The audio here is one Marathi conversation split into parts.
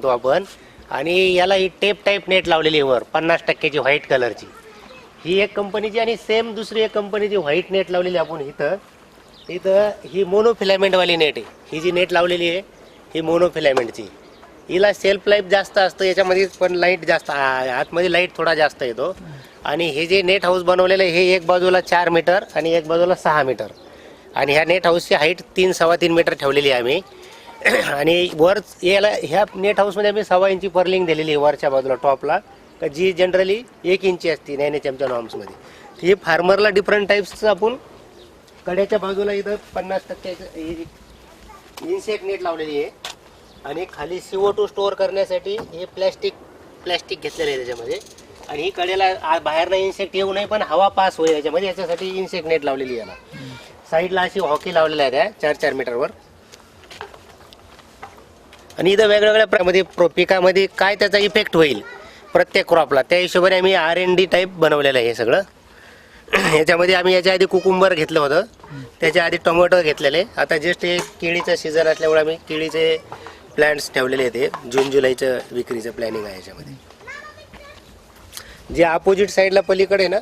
म्हणतो आपण. आणि याला ही टेप टाईप नेट लावलेली आहे वर 50%ची व्हाईट कलरची. ही एक कंपनीची आणि सेम दुसरी एक कंपनीची व्हाईट नेट लावलेली आपण इथं. ही मोनोफिलामेंटवाली नेट आहे. ही जी नेट लावलेली आहे ही मोनोफिलामेंटची. हिला सेल्फ लाईफ जास्त असतं याच्यामध्ये, पण लाईट जास्त आतमध्ये लाईट थोडा जास्त येतो. आणि हे जे नेट हाऊस बनवलेलं आहे हे एक बाजूला 4 मीटर आणि एक बाजूला 6 मीटर. आणि ह्या नेट हाऊसची हाईट 3-3.25 मीटर ठेवलेली आहे आम्ही. आणि वर याला ह्या नेट हाऊसमध्ये आम्ही 1.25 इंची पर्लिंग दिलेली आहे वरच्या बाजूला टॉपला, जी जनरली 1 इंची असते NHMच्या नॉर्म्समध्ये. ही फार्मरला डिफरंट टाईप्सचं आपण कड्याच्या बाजूला इथं 50% इन्सेक्ट नेट लावलेली आहे. आणि खाली CO2 स्टोअर करण्यासाठी हे प्लॅस्टिक घेतलेलं आहे त्याच्यामध्ये. आणि ही कडेला बाहेरनं इन्सेक्ट येऊ नये पण हवा पास होईल याच्यामध्ये, याच्यासाठी इन्सेक्ट नेट लावलेली आहे. याला साईडला अशी हॉकी लावलेल्या आहे त्या 4-4 मीटरवर. आणि इथं वेगवेगळ्या प्रकारमध्ये पिकामध्ये काय त्याचा इफेक्ट होईल प्रत्येक क्रॉपला त्या हिशोबाने आम्ही R&D टाईप बनवलेलं आहे हे सगळं. याच्यामध्ये आम्ही याच्या आधी कुकुंबर घेतलं होतं, त्याच्या आधी टोमॅटो घेतलेले. आता जस्ट हे केळीचं सीझन असल्यामुळे आम्ही केळीचे प्लॅन्ट्स ठेवलेले आहेत. हे जून-जुलैचं विक्रीचं प्लॅनिंग आहे याच्यामध्ये. जे अपोजिट साईडला पलीकडे ना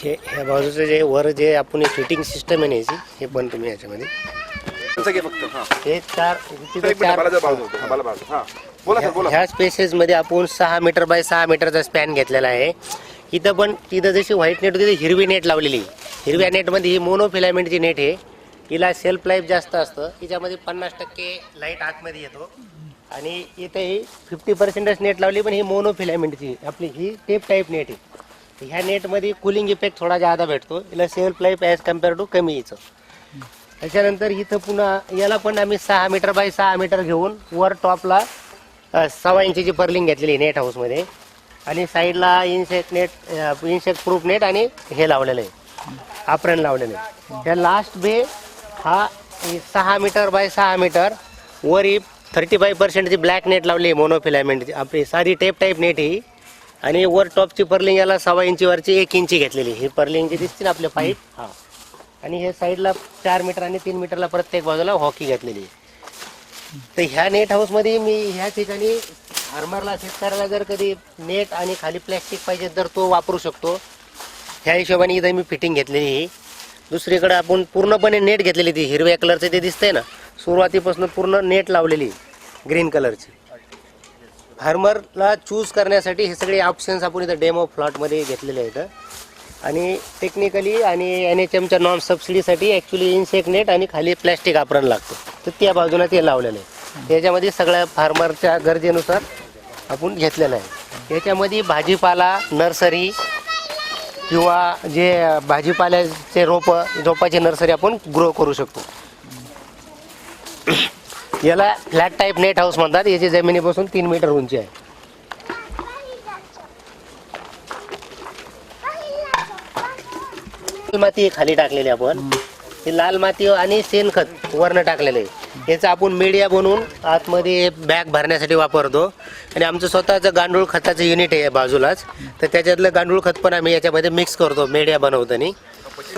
हे ह्या बाजूचं जे वर जे आपण फिटिंग सिस्टम आहे याची, हे पण तुम्ही याच्यामध्ये हे ह्या स्पेसेस मध्ये आपण 6 मीटर बाय 6 मीटरचा स्पॅन घेतलेला आहे. इथं जशी व्हाईट नेट होती हिरवी नेट लावलेली. हिरव्या नेटमध्ये ही मोनोफिलामेंटची नेट आहे. हिला सेल्फ लाईफ जास्त असतं. हिच्यामध्ये 50% लाईट आतमध्ये येतो. आणि इथे ही 50% नेट लावली, पण ही मोनोफिलामेंटची आपली ही टेप टाईप नेट आहे. ह्या नेटमध्ये कूलिंग इफेक्ट थोडा जादा भेटतो. हिला shelf life as compare to कमी यायचं. त्याच्यानंतर इथं पुन्हा याला पण आम्ही 6 मीटर बाय 6 मीटर घेऊन वर टॉपला 1.25 इंचीची पर्लिंग घेतलेली नेट हाऊसमध्ये. आणि साईडला इन्सेक्ट प्रूफ नेट आणि हे लावलेलं आहे, आप्रन लावलेलं आहे. त्या लास्ट बे हा 6 मीटर बाय 6 मीटर वर ही 35% ब्लॅक नेट लावली आहे मोनोफिलामेंटची, आपली साधी टेप टाईप नेट ही. आणि वर टॉपची पर्लिंग याला 1.25 इंचीवरची 1 इंची घेतलेली. ही पर्लिंग जी दिसते ना आपल्या पाईप, हा. आणि हे साईडला 4 मीटर आणि 3 मीटरला प्रत्येक बाजूला हॉकी घेतलेली. तर ह्या नेट हाऊसमध्ये मी ह्या ठिकाणी फार्मरला शेतकऱ्याला जर कधी नेट आणि खाली प्लॅस्टिक पाहिजे तर तो वापरू शकतो. ह्या हिशोबाने इथं मी फिटिंग घेतलेली. दुसरीकडे आपण पूर्णपणे नेट घेतलेली, ती हिरव्या कलरचे ते दिसतंय ना, सुरुवातीपासून पूर्ण नेट लावलेली ग्रीन कलरची. फार्मरला चूज करण्यासाठी हे सगळे ऑप्शन्स आपण इथं डेमो प्लॉटमध्ये घेतलेले आहेत. आणि टेक्निकली आणि NHMच्या नॉन सबसिडीसाठी ॲक्च्युली इन्सेक्ट नेट आणि खाली प्लॅस्टिक आप्रन लागतं, तर त्या बाजूला ते लावलेलं आहे. याच्यामध्ये सगळ्या फार्मरच्या गरजेनुसार आपण घेतलेलं आहे. याच्यामध्ये भाजीपाला नर्सरी किंवा जे भाजीपाल्याचे रोपाची नर्सरी आपण ग्रो करू शकतो. याला फ्लॅट टाईप नेट हाऊस म्हणतात. याची जमिनीपासून 3 मीटर उंची आहे. माती खाली टाकलेली आपण, ही लाल माती आणि शेणखत वरनं टाकलेलं आहे. याचं आपण मीडिया बनवून आतमध्ये बॅग भरण्यासाठी वापरतो. आणि आमचं स्वतःचं गांडूळ खताचं युनिट आहे बाजूलाच, तर त्याच्यातलं गांडूळ खत पण आम्ही याच्यामध्ये मिक्स करतो मीडिया बनवताना.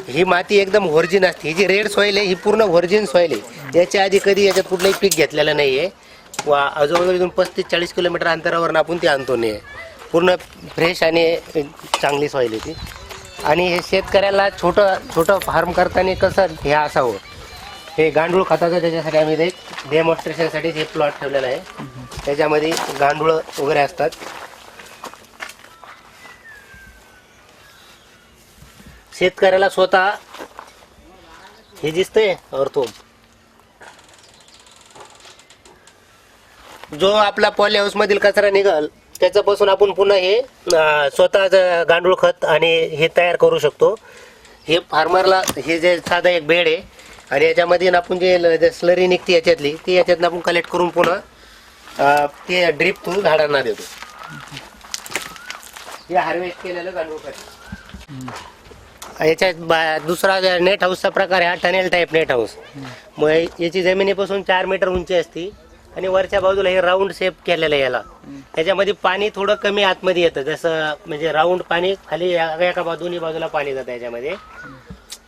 ही माती एकदम व्हर्जिन असते. ही जी रेड सॉईल आहे ही पूर्ण व्हर्जिन सॉईल आहे. याच्या आधी कधी याच्यात कुठलंही पीक घेतलेलं नाही आहे. आजूबाजूला इथून 35-40 किलोमीटर अंतरावरून आपण ते आणतो नाही आहे. पूर्ण फ्रेश आणि चांगली सॉईल आहे ती. आणि हे शेतकऱ्याला छोटं फार्म करताना कसं हे असावं, हे गांडूळ खताचं त्याच्यासाठी आम्ही एक डेमॉन्स्ट्रेशनसाठी हे प्लॉट ठेवलेला आहे. त्याच्यामध्ये गांडूळ वगैरे असतात. शेतकऱ्याला स्वतः हे दिसतंय अर्थोम, जो आपला पॉली हाऊस मधील कचरा निघाल त्याच्यापासून आपण पुन्हा हे स्वतःच गांडूळ खत आणि हे तयार करू शकतो. हे फार्मरला हे जे साधं एक बेड आहे आणि याच्यामध्ये आपण जे स्लरी निघते याच्यातली ती याच्यातून आपण कलेक्ट करून पुन्हा ते ड्रीप थ्रू झाडांना देतो. हे हार्वेस्ट केलेलं गांडूळ खत. याच्यात दुसरा नेट हाऊसचा प्रकार हा टनेल टाईप नेट हाऊस. मग याची जमिनीपासून 4 मीटर उंची असते आणि वरच्या बाजूला हे राऊंड शेप केलेलं आहे याला. त्याच्यामध्ये पाणी थोडं कमी आतमध्ये येतं, जसं म्हणजे राऊंड पाणी खाली एका दोन्ही बाजूला पाणी जातं याच्यामध्ये.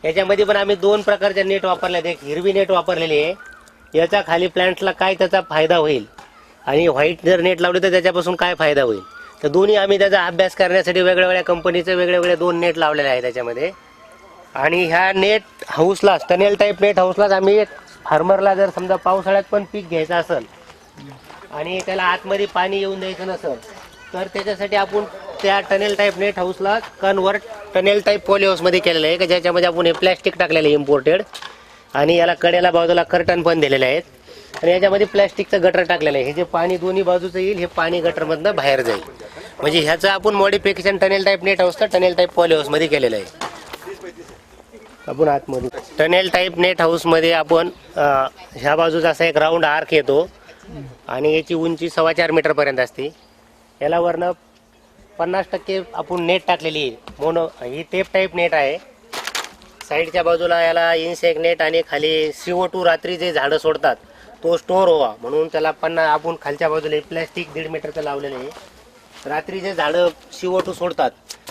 याच्यामध्ये पण आम्ही 2 प्रकारच्या नेट वापरल्या. एक हिरवी नेट वापरलेली आहे, याचा खाली प्लांट्सला काय त्याचा फायदा होईल आणि व्हाईट जर नेट लावली तर त्याच्यापासून काय फायदा होईल, तर दोन्ही आम्ही त्याचा अभ्यास करण्यासाठी वेगवेगळ्या कंपनीचे वेगवेगळे 2 नेट लावलेले आहेत त्याच्यामध्ये. आणि ह्या नेट हाऊसला टनेल टाईप नेट हाऊसलाच आम्ही एक फार्मरला जर समजा पावसाळ्यात पण पीक घ्यायचं असेल आणि त्याला आतमध्ये पाणी येऊन द्यायचं नसेल तर त्याच्यासाठी आपण त्या टनेल टाईप नेट हाऊसला कन्वर्ट टनेल टाईप पॉली हाऊसमध्ये केलेलं आहे, की ज्याच्यामध्ये आपण हे प्लॅस्टिक टाकलेलं आहे इम्पोर्टेड, आणि याला कडेला बाजूला कर्टन पण दिलेले आहेत, आणि याच्यामध्ये प्लॅस्टिकचं गटर टाकलेलं आहे. हे जे पाणी दोन्ही बाजूचं येईल हे पाणी गटरमधनं बाहेर जाईल. म्हणजे ह्याचं आपण मॉडिफिकेशन टनेल टाईप नेट हाऊसला टनेल टाईप पॉली हाऊसमध्ये केलेलं आहे. आपण आतमध्ये टनेल टाईप नेट हाऊसमध्ये आपण ह्या बाजूचा असा एक राऊंड आर्क येतो आणि याची उंची 4.25 मीटरपर्यंत असते. याला वरनं 50% आपण नेट टाकलेली आहे. मोनो ही टेप टाईप नेट आहे. साईडच्या बाजूला याला इन्सेक्ट नेट आणि खाली CO2 रात्री जे झाडं सोडतात तो स्टोअर व्हावा म्हणून त्याला आपण खालच्या बाजूला प्लॅस्टिक 1.5 मीटरचं लावलेलं आहे. रात्री जे झाडं CO2 सोडतात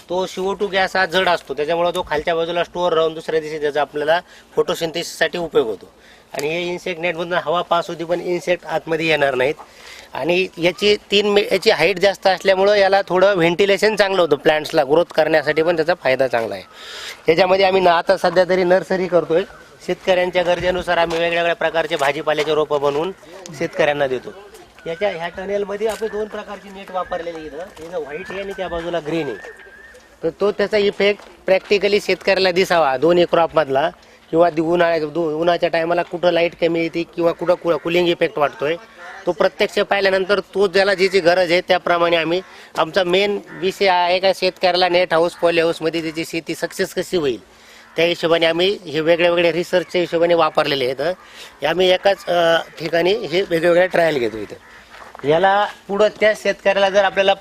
तो CO2 गॅस हा जड असतो, त्याच्यामुळे तो खालच्या बाजूला स्टोअर राहून दुसऱ्या दिवशी त्याचा आपल्याला फोटोसिंथेसिससाठी उपयोग होतो. आणि हे इन्सेक्ट नेटमधून हवा पास होती पण इन्सेक्ट आतमध्ये येणार नाहीत. आणि याची हाईट जास्त असल्यामुळं याला थोडं व्हेंटिलेशन चांगलं होतं, प्लांट्सला ग्रोथ करण्यासाठी पण त्याचा फायदा चांगला आहे. याच्यामध्ये आम्ही आता सध्या तरी नर्सरी करतोय. शेतकऱ्यांच्या गरजेनुसार आम्ही वेगवेगळ्या प्रकारचे भाजीपाल्याचे रोपं बनवून शेतकऱ्यांना देतो. ह्या टनेलमध्ये आपण 2 प्रकारची नेट वापरलेली इथं व्हाईट आहे आणि त्या बाजूला ग्रीन आहे. तर तो त्याचा इफेक्ट प्रॅक्टिकली शेतकऱ्याला दिसावा दोन्ही क्रॉपमधला, किंवा उन्हाच्या टायमाला कुठं लाईट कमी येते किंवा कुठं कुलिंग इफेक्ट वाटतोय तो प्रत्यक्ष पाहिल्यानंतर तो ज्याला जी गरज आहे त्याप्रमाणे आम्ही आमचा मेन विषय आहे का शेतकऱ्याला नेट हाऊस पॉली हाऊसमध्ये त्याची शेती सक्सेस कशी होईल त्या हिशोबाने आम्ही हे वेगळ्या रिसर्चच्या हिशोबाने वापरलेले आहेत. आम्ही एकाच ठिकाणी हे वेगवेगळ्या ट्रायल घेतो इथं. याला पुढं त्या शेतकऱ्याला जर आपल्याला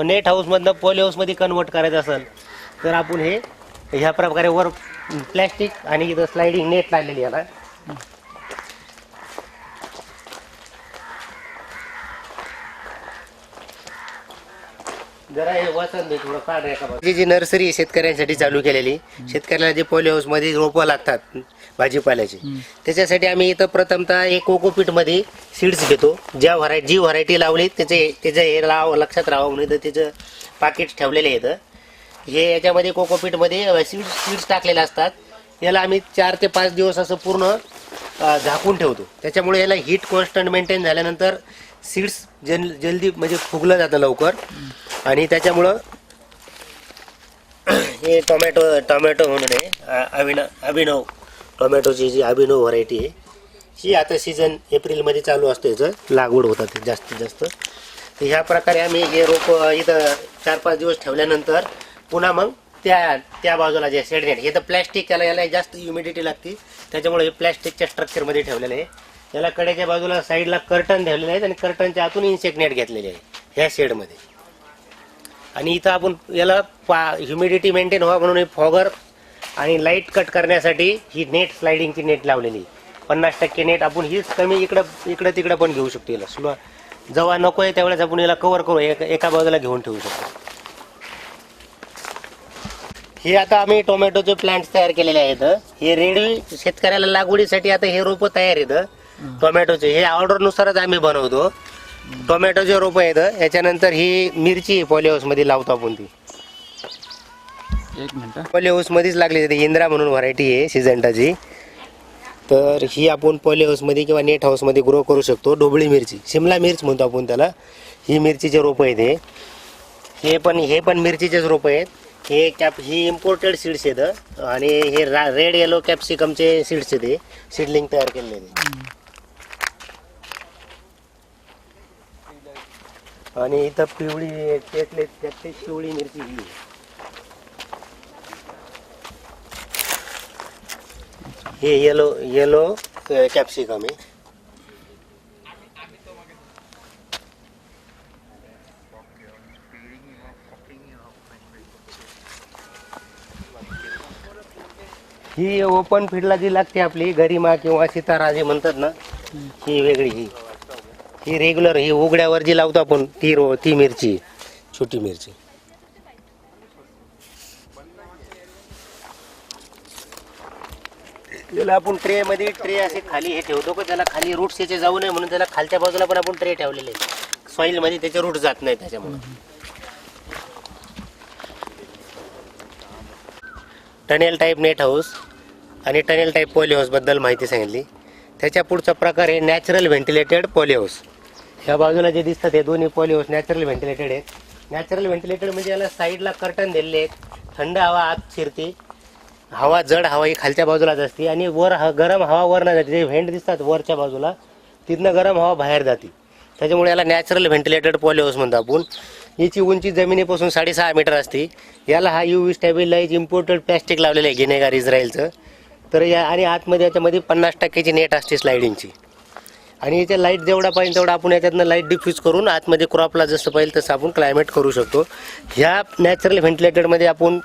नेट हाऊसमधनं पॉली हाऊसमध्ये कन्वर्ट करायचं असेल तर आपण हे ह्या प्रकारे वर प्लॅस्टिक आणि इथं स्लायडिंग नेट लागलेली याला. जरा हे वाचन दे थोडं काढ रे. जी नर्सरी शेतकऱ्यांसाठी चालू केलेली, शेतकऱ्याला जे पॉली हाऊसमध्ये रोपं लागतात भाजीपाल्याची, त्याच्यासाठी आम्ही इथं प्रथमतः एक कोकोपीट मध्ये सीड्स घेतो. जी व्हरायटी लावली त्याचं हे लक्षात राहावं म्हणून इथं त्याचं पाकिट ठेवलेले आहेत. हे याच्यामध्ये कोकोपीट मध्ये सीड्स टाकलेले असतात. याला आम्ही 4 ते 5 दिवस असं पूर्ण झाकून ठेवतो. त्याच्यामुळे याला हीट कॉन्स्टंट मेंटेन झाल्यानंतर सीड्स जल्दी म्हणजे फुगलं जातं लवकर. आणि त्याच्यामुळं हे टोमॅटो म्हणून आहे अभिनव टोमॅटोची जी अभिनव व्हरायटी आहे ही आता सीझन एप्रिलमध्ये चालू असतो, याचं लागवड होतात जास्तीत जास्त. तर ह्या प्रकारे आम्ही हे रोप इथं 4-5 दिवस ठेवल्यानंतर पुन्हा मग त्या बाजूला जे शेडनेट हे तर प्लॅस्टिक याला जास्त ह्युमिडिटी लागते त्याच्यामुळे हे प्लॅस्टिकच्या स्ट्रक्चरमध्ये ठेवलेलं आहे. याला कडेच्या बाजूला साईडला कर्टन ठेवलेले आहेत आणि कर्टनच्या आतून इन्सेक्ट नेट घेतलेले आहे ह्या शेडमध्ये. आणि इथं आपण याला ह्युमिडिटी मेंटेन व्हावं म्हणून फॉगर आणि लाईट कट करण्यासाठी ही नेट स्लायडिंगची नेट लावलेली. 50% नेट आपण हीच कमी इकडं तिकडं पण घेऊ शकतो. याला जेव्हा नको आहे त्यावेळेस आपण याला कव्हर करू एका बाजूला घेऊन ठेवू शकतो. हे आता आम्ही टोमॅटोचे प्लांट्स तयार केलेले आहेत. हे रेडी शेतकऱ्याला लागवडीसाठी आता हे रोपं तयार आहेत टोमॅटोचे. हे ऑर्डरनुसारच आम्ही बनवतो. टोमॅटोचे रोपं आहेत. याच्यानंतर ही मिरची पॉली हाऊसमध्ये लावतो आपण. ती पॉली हाऊसमध्येच लागली जाते. इंद्रा म्हणून व्हरायटी आहे सिजंटाची. तर ही आपण पॉली हाऊसमध्ये किंवा नेट हाऊसमध्ये ग्रो करू शकतो. ढोबळी मिरची, शिमला मिर्च म्हणतो आपण त्याला. ही मिरचीचे रोपं आहेत. हे पण मिरचीचेच रोपं आहेत. ही इम्पोर्टेड सीड्स आहेत आणि हे रेड येलो कॅप्सिकमचे सीड्स आहेत. सीडलिंग तयार केलेले. आणि इथं पिवळी मिरची ही हे येलो कॅप्सिकम आहे. ही ओपन फील्डला जी लागते आपली गरिमा किंवा सितारा जे म्हणतात ना, ही वेगळी. ही रेग्युलर, ही उघड्यावर जी लावतो आपण ती मिरची, छोटी मिरची. त्याला आपण ट्रे असे खाली हे ठेवतो का, त्याला खाली रूट्स याचे जाऊ नये म्हणून त्याला खालच्या बाजूला पण आपण ट्रे ठेवलेले. सॉइल मध्ये त्याचे रूट जात नाही त्याच्यामुळे. टनेल टाईप नेट हाऊस आणि टनेल टाईप पॉली हाऊस बद्दल माहिती सांगितली. त्याच्या पुढचा प्रकार आहे नॅचरल व्हेंटिलेटेड पॉली हाऊस. ह्या बाजूला जे दिसतात हे दोन्ही पॉली हाऊस नॅचरल व्हेंटिलेटेड आहेत. नॅचरल व्हेंटिलेटेड म्हणजे याला साईडला कर्टन दिलेले आहेत. थंड हवा आत शिरते, हवा जड हवा ही खालच्या बाजूलाच असते आणि वर गरम हवा वरनं जाते. जे व्हेंट दिसतात वरच्या बाजूला तिथनं गरम हवा बाहेर जाते. त्याच्यामुळे याला नॅचरल व्हेंटिलेटेड पॉली हाऊस म्हणतो आपण. याची उंची जमिनीपासून 6.5 मीटर असते. याला हा UV स्टॅबिलाइज इम्पोर्टेड प्लॅस्टिक लावलेलं आहे गिनेगार इस्रायलचं. तर या आणि आतमध्ये याच्यामध्ये 50% नेट असते स्लायडिंगची. आणि याच्या लाईट जेवढा पाहिजे तेवढा आपण याच्यातनं लाईट डिफ्यूज करून आतमध्ये क्रॉपला जसं पाहिजे तसं आपण क्लायमेट करू शकतो. ह्या नॅचरल व्हेंटिलेटेडमध्ये आपण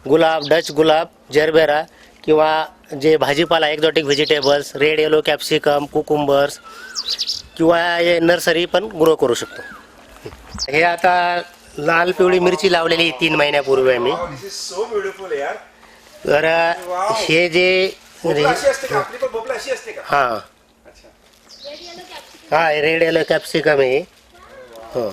गुलाब, डच गुलाब, जरबेरा किंवा जे भाजीपाला exotic vegetables, red yellow capsicum, cucumbers किंवा हे नर्सरी पण ग्रो करू शकतो. हे आता लाल पिवळी मिरची लावलेली 3 महिन्यापूर्वी आम्ही. तर हे जे हां हा रेड येलो कॅप्सिकम आहे. हो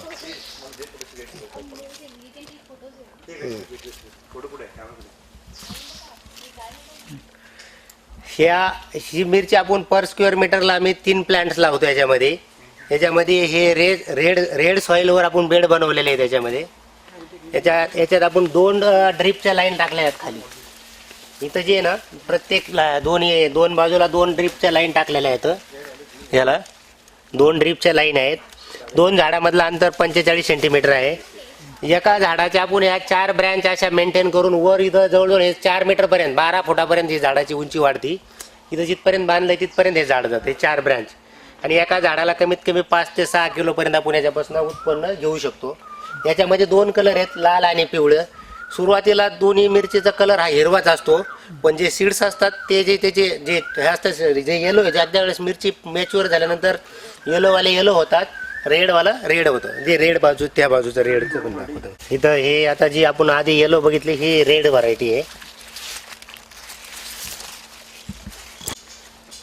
ही मिरची आपण पर स्क्वेअर मीटरला आम्ही 3 प्लांट्स लावतो याच्यामध्ये हे रेड सॉइलवर आपण बेड बनवलेले आहे. त्याच्यामध्ये याच्यात आपण 2 ड्रिपच्या लाईन टाकल्या आहेत खाली. इथं जे आहे ना प्रत्येक दोन बाजूला 2 ड्रिपच्या लाईन टाकलेल्या आहेत. याला 2 ड्रिपच्या लाईन आहेत. 2 झाडामधलं अंतर 45 सेंटीमीटर आहे. एका झाडाच्या आपण या 4 ब्रँच अशा मेंटेन करून वर इथं जवळजवळ हे 4 मीटरपर्यंत 12 फुटापर्यंत ही झाडाची उंची वाढती. इथं जिथपर्यंत बांधलंय तिथपर्यंत हे झाड जाते 4 ब्रँच. आणि एका झाडाला कमीत कमी 5 ते 6 किलोपर्यंत आपण याच्यापासून उत्पन्न घेऊ शकतो. याच्यामध्ये 2 कलर आहेत, लाल आणि पिवळं. सुरुवातीला दोन्ही मिरचीचा कलर हा हिरवाच असतो, पण जे सीड्स असतात ते त्याचे जे हे असतात जे येलो आहे, ज्या वेळेस मिरची मॅच्युअर झाल्यानंतर येलोवाले येलो होतात, रेडवाला रेड होतं. जे रेड बाजू त्या बाजूचं रेडचं पण दाखवतं. इथं हे आता जी आपण आधी येलो बघितली ही रेड व्हरायटी आहे.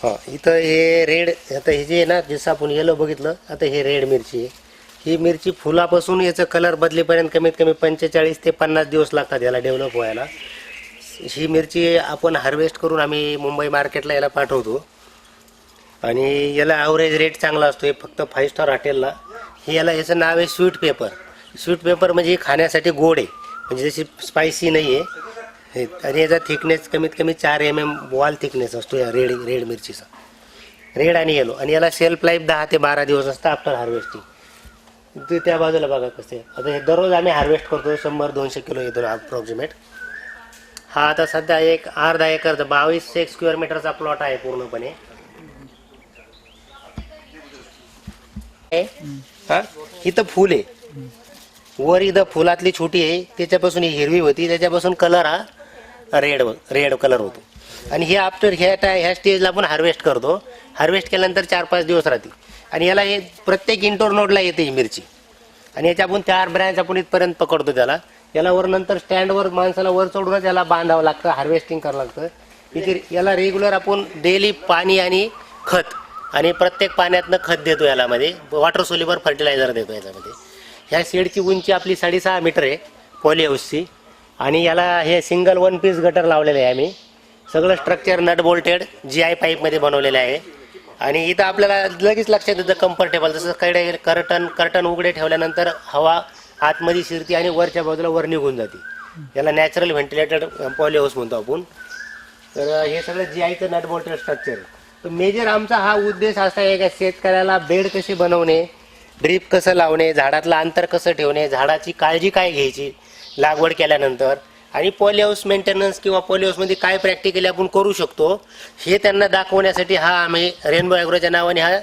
हा इथं हे रेड, आता हे जे आहे ना जसं आपण येलो बघितलं, आता हे रेड मिरची आहे. ही मिरची फुलापासून याचं कलर बदलेपर्यंत कमीत कमी 45 ते 50 दिवस लागतात याला डेव्हलप व्हायला. ही मिरची आपण हार्वेस्ट करून आम्ही मुंबई मार्केटला याला पाठवतो आणि याला ॲव्हरेज रेट चांगला असतो. हे फक्त 5 स्टार हॉटेलला याचं नाव आहे स्वीट पेपर. स्वीट पेपर म्हणजे खाण्यासाठी गोड आहे, म्हणजे जशी स्पायसी नाही आहे. आणि याचा थिकनेस कमीत कमी 4 mm वॉल थिकनेस असतो या रेड मिरचीचा, रेड आणि येलो. आणि याला सेल्फ लाईफ 10 ते 12 दिवस असतं आफ्टर हार्वेस्टिंग. ते त्या बाजूला बघा कसे. आता हे दररोज आम्ही हार्वेस्ट करतो, 100-200 किलो येतो अप्रॉक्सिमेट. हा आता सध्या एक अर्धा एकरचा 22 स्क्वेअर मीटरचा प्लॉट आहे पूर्णपणे. हा इथं फुल आहे, वर इथं फुलातली छोटी आहे, त्याच्यापासून ही हिरवी होती, त्याच्यापासून कलर हा रेड कलर होतो. आणि हे आफ्टर ह्या स्टेजला आपण हार्वेस्ट करतो. हार्वेस्ट केल्यानंतर 4-5 दिवस राहते. आणि याला हे प्रत्येक इंटोर नोडला येते ही मिरची. आणि याच्या आपण 4 ब्रँच आपण इथपर्यंत पकडतो त्याला. याला वर नंतर स्टँडवर माणसाला वर चढूनच याला बांधावं लागतं, हार्वेस्टिंग करावं लागतं. इथे याला रेग्युलर आपण डेली पाणी आणि खत, आणि प्रत्येक पाण्यातनं खत देतो याला, मध्ये वॉटर सोल्युबल फर्टिलायझर देतो याच्यामध्ये. ह्या शेडची उंची आपली 6.5 मीटर आहे पॉली हाऊसची. आणि याला हे सिंगल 1 पीस गटर लावलेलं आहे आम्ही. सगळं स्ट्रक्चर नट बोल्टेड GI पाईपमध्ये बनवलेलं आहे. आणि इथं आपल्याला लगेच लक्षात येतं कम्फर्टेबल, जसं कडे कर्टन उघडे ठेवल्यानंतर हवा आतमध्ये शिरते आणि वरच्या बाजूला वर निघून जाते. याला नॅचरल व्हेंटिलेटेड पॉली हाऊस म्हणतो आपण. तर हे सगळं GIचं नट बोल्टेड स्ट्रक्चर. तर मेजर आमचा हा उद्देश असा आहे का शेतकऱ्याला बेड कसे बनवणे, ड्रीप कसं लावणे, झाडातलं अंतर कसं ठेवणे, झाडाची काळजी काय घ्यायची लागवड केल्यानंतर, आणि पॉली हाऊस मेंटेनन्स किंवा पॉली हाऊसमध्ये काय प्रॅक्टिकली आपण करू शकतो हे त्यांना दाखवण्यासाठी हा आम्ही रेनबो ॲग्रोच्या नावाने हा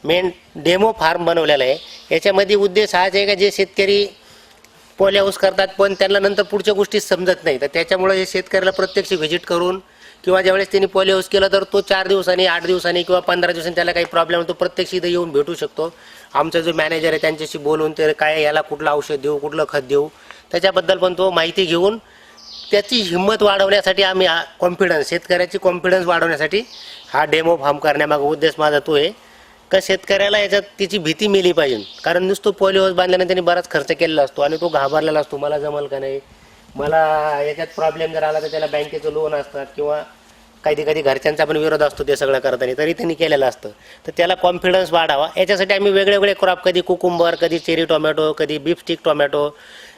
मेन डेमो फार्म बनवलेला आहे. याच्यामध्ये उद्देश हाच आहे का जे शेतकरी पॉली हाऊस करतात पण त्यांना नंतर पुढच्या गोष्टी समजत नाही, तर त्याच्यामुळे हे शेतकऱ्याला प्रत्यक्ष व्हिजिट करून किंवा ज्यावेळेस त्यांनी पॉली हाऊस केलं तर तो 4 दिवसांनी 8 दिवसांनी किंवा 15 दिवसांनी त्याला काही प्रॉब्लेम होतो प्रत्यक्ष इथं येऊन भेटू शकतो. आमचा जो मॅनेजर आहे त्यांच्याशी बोलून ते काय याला कुठलं औषध देऊ कुठलं खत देऊ त्याच्याबद्दल पण तो माहिती घेऊन त्याची हिंमत वाढवण्यासाठी आम्ही कॉन्फिडन्स शेतकऱ्याची कॉन्फिडन्स वाढवण्यासाठी हा डेमो फार्म करण्यामागं उद्देश माझा तो आहे का शेतकऱ्याला याच्यात तिची भीती मिली पाहिजे. कारण नुसतं पॉली हाऊस बांधल्यानंतर त्यांनी बराच खर्च केलेला असतो आणि तो घाबरलेला असतो मला जमल का नाही मला याच्यात प्रॉब्लेम जर आला तर त्याला बँकेचं लोन असतात किंवा कधी कधी घरच्यांचा पण विरोध असतो ते सगळं करताना तरी त्यांनी केलेलं असतं. तर त्याला कॉन्फिडन्स वाढावा याच्यासाठी आम्ही वेगवेगळे क्रॉप कधी कुकुंबर कधी चेरी टोमॅटो कधी बीफ स्टिक टोमॅटो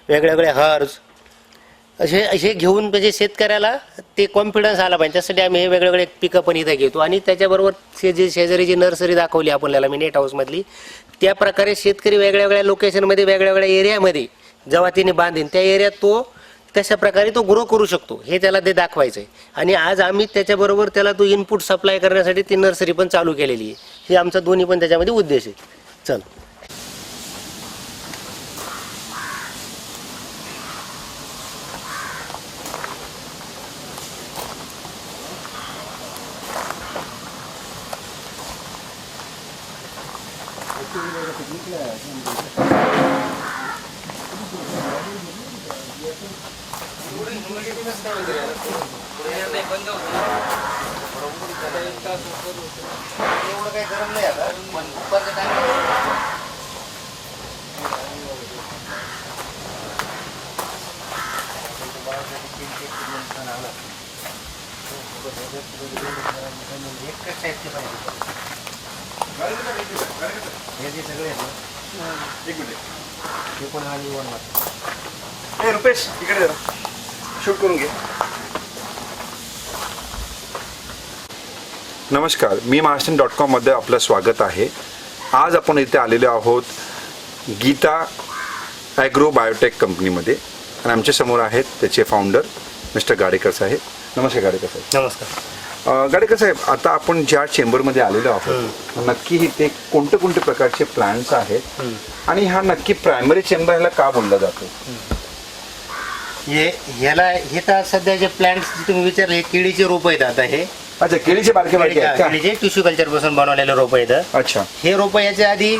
वेगवेगळे हर्ब्स असे घेऊन म्हणजे शेतकऱ्याला ते कॉन्फिडन्स आला पाहिजे त्यासाठी आम्ही हे वेगवेगळे पिकं पण इथं घेतो. आणि त्याच्याबरोबर शेजारी जी नर्सरी दाखवली आपल्याला मी नेट हाऊसमधली त्या प्रकारे शेतकरी वेगवेगळ्या लोकेशनमध्ये वेगवेगळ्या एरियामध्ये जेव्हा तिने बांधीन त्या एरियात तो तशा प्रकारे तो ग्रो करू शकतो हे त्याला ते दाखवायचं आहे. आणि आज आम्ही त्याच्याबरोबर त्याला तो इनपुट सप्लाय करण्यासाठी ती नर्सरी पण चालू केलेली आहे. हे आमचा दोन्ही पण त्याच्यामध्ये उद्देश आहे. चल रुपेश इकडे जरा शूट करून घे. नमस्कार, मी महाराष्ट्र.com मध्ये आपलं स्वागत आहे. आज आपण इथे आलेलो आहोत गीता ॲग्रो बायोटेक कंपनीमध्ये आणि आमच्या समोर आहेत त्याचे फाउंडर मिस्टर गाडेकर साहेब. नमस्कार गाडेकर साहेब. नमस्कार. गाडेकर साहेब, आता आपण ज्या चेंबरमध्ये आलेलो आहोत नक्की इथे कोणते कोणते प्रकारचे प्लांट्स आहेत आणि हा नक्की प्रायमरी चेंबर ह्याला का बोलला जातो? हे तर सध्या जे प्लांट्स तुम्ही विचारले केळीचे रोप आहेत. आता हे अच्छा, केळीचे बारके बारके आहेत का? केळीचे टिश्यू कल्चर पासून बनवलेले रोप आहेत. अच्छा, हे रोप याच्या आधी